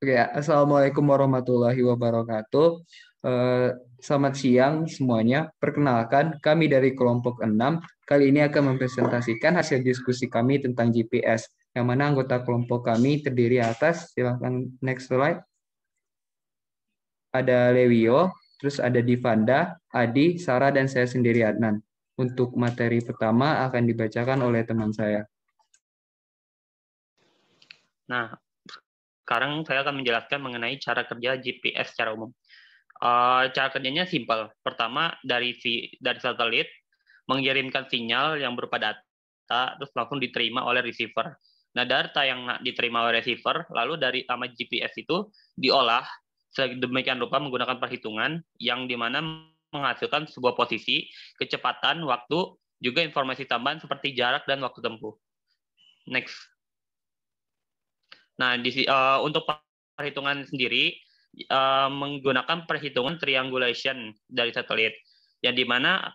Oke, Assalamualaikum warahmatullahi wabarakatuh. Eh, Selamat siang semuanya. Perkenalkan, kami dari kelompok 6 kali ini akan mempresentasikan hasil diskusi kami tentang GPS, yang mana anggota kelompok kami terdiri atas, silahkan next slide, ada Lewio, terus ada Divanda, Adi, Sarah, dan saya sendiri Adnan. Untuk materi pertama akan dibacakan oleh teman saya. Nah, sekarang saya akan menjelaskan mengenai cara kerja GPS secara umum. Cara kerjanya simpel. Pertama, dari satelit mengirimkan sinyal yang berupa data, terus langsung diterima oleh receiver. Nah, data yang diterima oleh receiver, lalu dari sama GPS itu diolah sedemikian rupa menggunakan perhitungan yang dimana menghasilkan sebuah posisi, kecepatan, waktu, juga informasi tambahan seperti jarak dan waktu tempuh. Next. Nah, untuk perhitungan sendiri menggunakan perhitungan triangulation dari satelit, yang dimana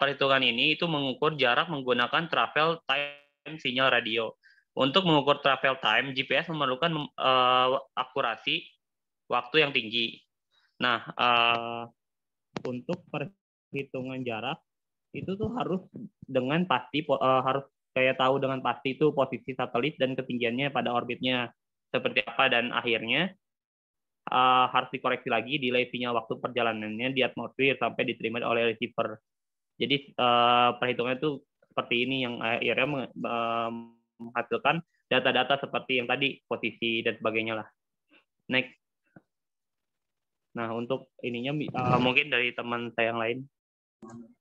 perhitungan ini itu mengukur jarak menggunakan travel time sinyal radio. Untuk mengukur travel time, GPS memerlukan akurasi waktu yang tinggi. Nah, untuk perhitungan jarak itu tuh harus dengan pasti harus kayak tahu dengan pasti itu posisi satelit dan ketinggiannya pada orbitnya seperti apa, dan akhirnya harus dikoreksi lagi delay sinyal waktu perjalanannya di atmosfer sampai diterima oleh receiver. Jadi perhitungannya itu seperti ini yang akhirnya menghasilkan data-data seperti yang tadi, posisi dan sebagainya lah. Next. Nah, untuk ininya mungkin dari teman saya yang lain.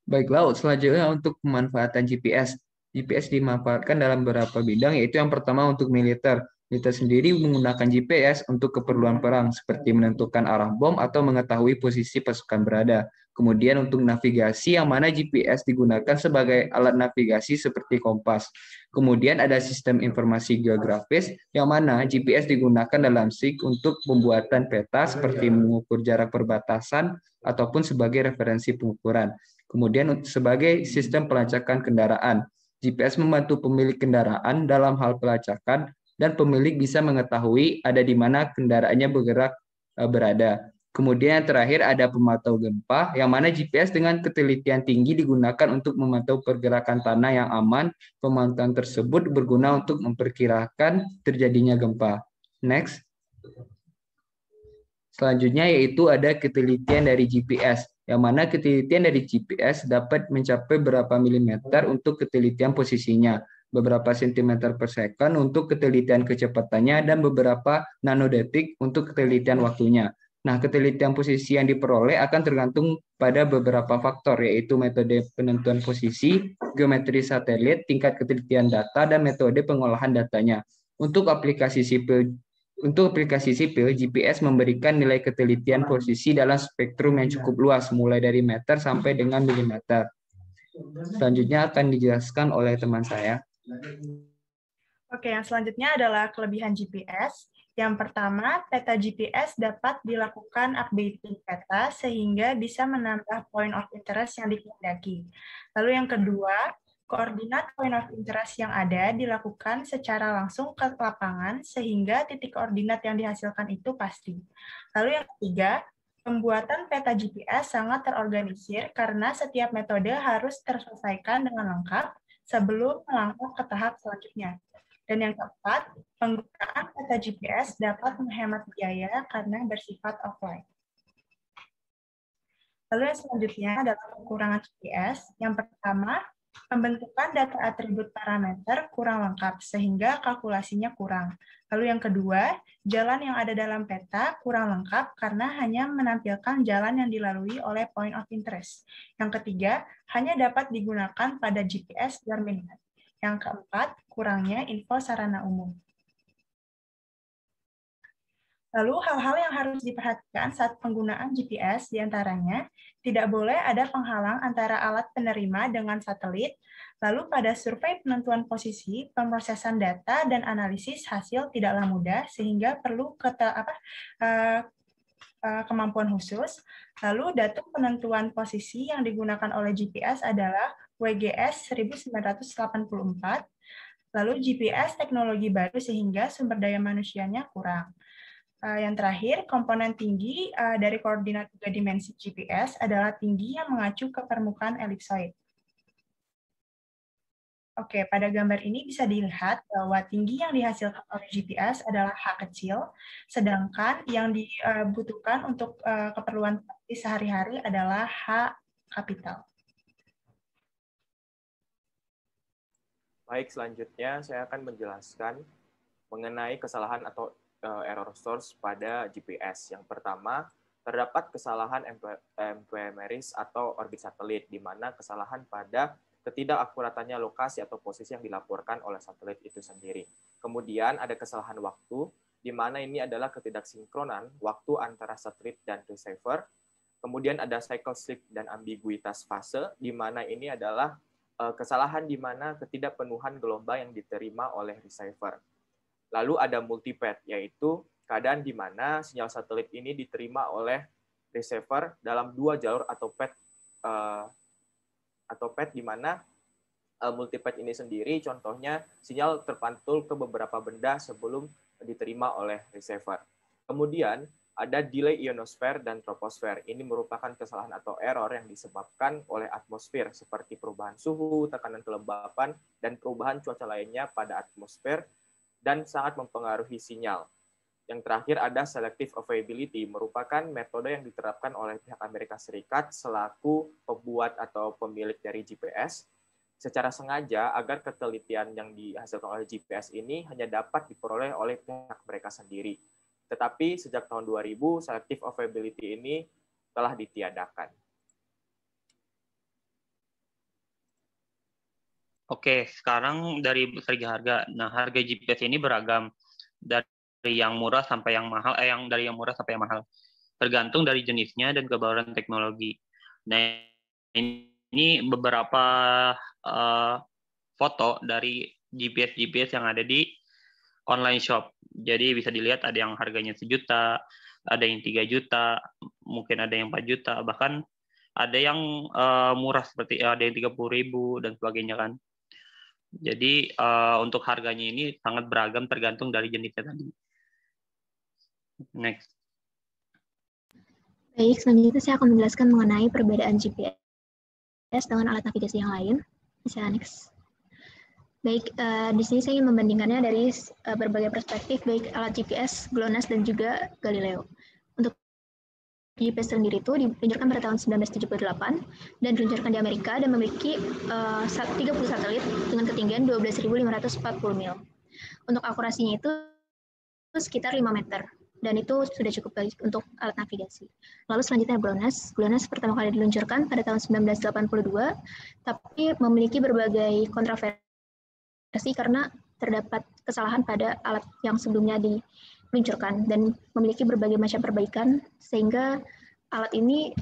Baiklah, selanjutnya untuk pemanfaatan GPS. GPS dimanfaatkan dalam beberapa bidang, yaitu yang pertama untuk militer. Militer sendiri menggunakan GPS untuk keperluan perang, seperti menentukan arah bom atau mengetahui posisi pasukan berada. Kemudian untuk navigasi, yang mana GPS digunakan sebagai alat navigasi seperti kompas. Kemudian ada sistem informasi geografis, yang mana GPS digunakan dalam SIG untuk pembuatan peta, seperti mengukur jarak perbatasan, ataupun sebagai referensi pengukuran. Kemudian sebagai sistem pelacakan kendaraan, GPS membantu pemilik kendaraan dalam hal pelacakan dan pemilik bisa mengetahui ada di mana kendaraannya berada. Kemudian yang terakhir ada pemantau gempa, yang mana GPS dengan ketelitian tinggi digunakan untuk memantau pergerakan tanah yang aman. Pemantauan tersebut berguna untuk memperkirakan terjadinya gempa. Next. Selanjutnya yaitu ada ketelitian dari GPS, yang mana ketelitian dari GPS dapat mencapai berapa milimeter untuk ketelitian posisinya, beberapa sentimeter per second untuk ketelitian kecepatannya, dan beberapa nanodetik untuk ketelitian waktunya. Nah, ketelitian posisi yang diperoleh akan tergantung pada beberapa faktor, yaitu metode penentuan posisi, geometri satelit, tingkat ketelitian data, dan metode pengolahan datanya. Untuk aplikasi sipil, GPS memberikan nilai ketelitian posisi dalam spektrum yang cukup luas, mulai dari meter sampai dengan milimeter. Selanjutnya akan dijelaskan oleh teman saya. Oke, yang selanjutnya adalah kelebihan GPS. Yang pertama, peta GPS dapat dilakukan updating peta sehingga bisa menambah point of interest yang dikehendaki. Lalu yang kedua, koordinat point of interest yang ada dilakukan secara langsung ke lapangan sehingga titik koordinat yang dihasilkan itu pasti. Lalu yang ketiga, pembuatan peta GPS sangat terorganisir karena setiap metode harus terselesaikan dengan lengkap sebelum melangkah ke tahap selanjutnya. Dan yang keempat, penggunaan peta GPS dapat menghemat biaya karena bersifat offline. Lalu yang selanjutnya adalah kekurangan GPS. Yang pertama, pembentukan data atribut parameter kurang lengkap sehingga kalkulasinya kurang. Lalu yang kedua, jalan yang ada dalam peta kurang lengkap karena hanya menampilkan jalan yang dilalui oleh point of interest. Yang ketiga, hanya dapat digunakan pada GPS terminal. Yang keempat, kurangnya info sarana umum. Lalu hal-hal yang harus diperhatikan saat penggunaan GPS diantaranya tidak boleh ada penghalang antara alat penerima dengan satelit. Lalu pada survei penentuan posisi, pemrosesan data dan analisis hasil tidaklah mudah sehingga perlu kemampuan khusus. Lalu datum penentuan posisi yang digunakan oleh GPS adalah WGS 1984. Lalu GPS teknologi baru sehingga sumber daya manusianya kurang. Yang terakhir, komponen tinggi dari koordinat 3 dimensi GPS adalah tinggi yang mengacu ke permukaan elipsoid. Oke, pada gambar ini bisa dilihat bahwa tinggi yang dihasilkan oleh GPS adalah H kecil, sedangkan yang dibutuhkan untuk keperluan praktis sehari-hari adalah H kapital. Baik, selanjutnya saya akan menjelaskan mengenai kesalahan atau error source pada GPS. Yang pertama, terdapat kesalahan ephemeris atau orbit satelit, di mana kesalahan pada ketidakakuratannya lokasi atau posisi yang dilaporkan oleh satelit itu sendiri. Kemudian ada kesalahan waktu, di mana ini adalah ketidaksinkronan waktu antara satelit dan receiver. Kemudian ada cycle slip dan ambiguitas fase, di mana ini adalah kesalahan di mana ketidakpenuhan gelombang yang diterima oleh receiver. Lalu ada multipath, yaitu keadaan di mana sinyal satelit ini diterima oleh receiver dalam 2 jalur atau path di mana multipath ini sendiri contohnya sinyal terpantul ke beberapa benda sebelum diterima oleh receiver. Kemudian ada delay ionosfer dan troposfer. Ini merupakan kesalahan atau error yang disebabkan oleh atmosfer seperti perubahan suhu, tekanan kelembapan, dan perubahan cuaca lainnya pada atmosfer dan sangat mempengaruhi sinyal. Yang terakhir ada selective availability, merupakan metode yang diterapkan oleh pihak Amerika Serikat selaku pembuat atau pemilik dari GPS secara sengaja agar ketelitian yang dihasilkan oleh GPS ini hanya dapat diperoleh oleh pihak mereka sendiri. Tetapi sejak tahun 2000, selective availability ini telah ditiadakan. Oke, sekarang dari segi harga. Nah, harga GPS ini beragam dari yang murah sampai yang mahal, dari yang murah sampai yang mahal, tergantung dari jenisnya dan kebaruan teknologi. Nah, ini beberapa foto dari GPS yang ada di online shop. Jadi bisa dilihat ada yang harganya 1 juta, ada yang 3 juta, mungkin ada yang 4 juta, bahkan ada yang murah seperti ada yang 30.000 dan sebagainya kan. Jadi untuk harganya ini sangat beragam tergantung dari jenisnya tadi. Next. Baik, selanjutnya saya akan menjelaskan mengenai perbedaan GPS dengan alat navigasi yang lain. Bisa next. Baik, di sini saya ingin membandingkannya dari berbagai perspektif, baik alat GPS, GLONASS, dan juga Galileo. Untuk GPS sendiri itu diluncurkan pada tahun 1978 dan diluncurkan di Amerika dan memiliki 30 satelit dengan ketinggian 12.540 mil. Untuk akurasinya itu sekitar 5 meter. Dan itu sudah cukup baik untuk alat navigasi. Lalu selanjutnya GLONASS. GLONASS pertama kali diluncurkan pada tahun 1982, tapi memiliki berbagai kontroversi karena terdapat kesalahan pada alat yang sebelumnya diluncurkan dan memiliki berbagai macam perbaikan sehingga alat ini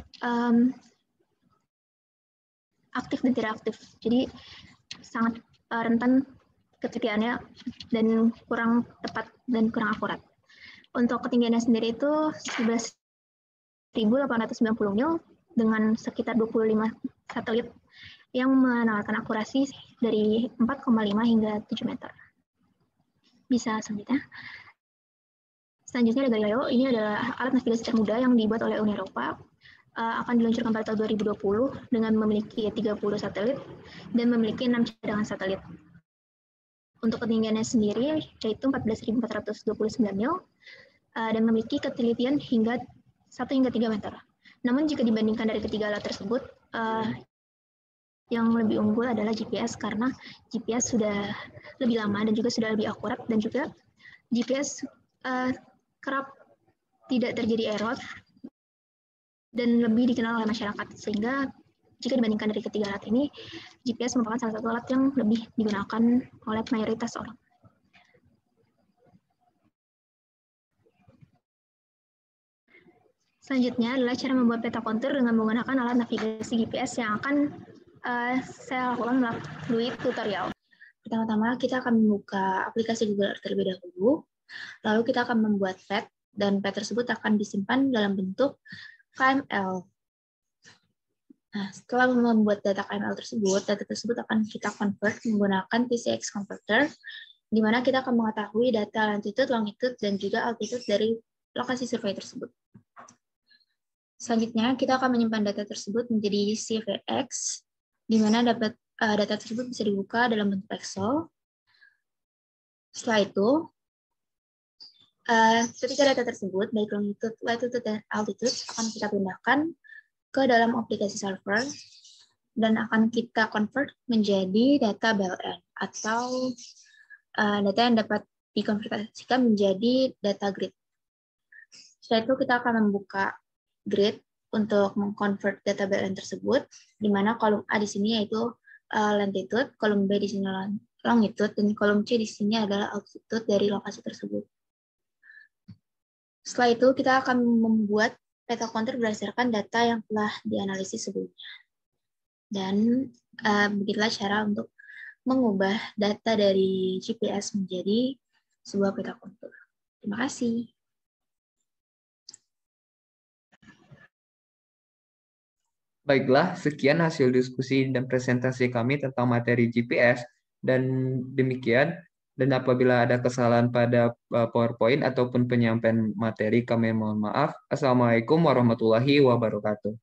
aktif dan tidak aktif. Jadi sangat rentan ketelitiannya dan kurang tepat dan kurang akurat. Untuk ketinggiannya sendiri itu 11.890 mil dengan sekitar 25 satelit yang menawarkan akurasi dari 4,5 hingga 7 meter. Bisa selanjutnya. Selanjutnya ada Galileo. Ini adalah alat navigasi termuda yang dibuat oleh Uni Eropa. Akan diluncurkan pada tahun 2020 dengan memiliki 30 satelit dan memiliki 6 cadangan satelit. Untuk ketinggiannya sendiri yaitu 14.429 mil dan memiliki ketelitian hingga 1 hingga 3 meter. Namun jika dibandingkan dari ketiga alat tersebut, yang lebih unggul adalah GPS karena GPS sudah lebih lama dan juga sudah lebih akurat dan juga GPS kerap tidak terjadi error dan lebih dikenal oleh masyarakat sehingga jika dibandingkan dari ketiga alat ini, GPS merupakan salah satu alat yang lebih digunakan oleh mayoritas orang. Selanjutnya adalah cara membuat peta kontur dengan menggunakan alat navigasi GPS yang akan saya lakukan melalui tutorial. Pertama-tama kita akan membuka aplikasi Google Earth terlebih dahulu, lalu kita akan membuat pet, dan pet tersebut akan disimpan dalam bentuk KML. Nah, setelah membuat data KML tersebut, data tersebut akan kita convert menggunakan PCX converter, di mana kita akan mengetahui data longitude, dan juga altitude dari lokasi survei tersebut. Selanjutnya, kita akan menyimpan data tersebut menjadi CSV, di mana data tersebut bisa dibuka dalam bentuk Excel. Setelah itu, ketika data tersebut, baik longitude, latitude, dan altitude, akan kita pindahkan ke dalam aplikasi server, dan akan kita convert menjadi data BLN, atau data yang dapat dikonvertasikan menjadi data grid. Setelah itu, kita akan membuka grid untuk mengkonvert data BLN tersebut, di mana kolom A di sini yaitu longitude, kolom B di sini longitude, dan kolom C di sini adalah altitude dari lokasi tersebut. Setelah itu, kita akan membuat peta kontur berdasarkan data yang telah dianalisis sebelumnya. Dan begitulah cara untuk mengubah data dari GPS menjadi sebuah peta kontur. Terima kasih. Baiklah, sekian hasil diskusi dan presentasi kami tentang materi GPS, dan demikian. Dan apabila ada kesalahan pada PowerPoint ataupun penyampaian materi, kami mohon maaf. Assalamualaikum warahmatullahi wabarakatuh.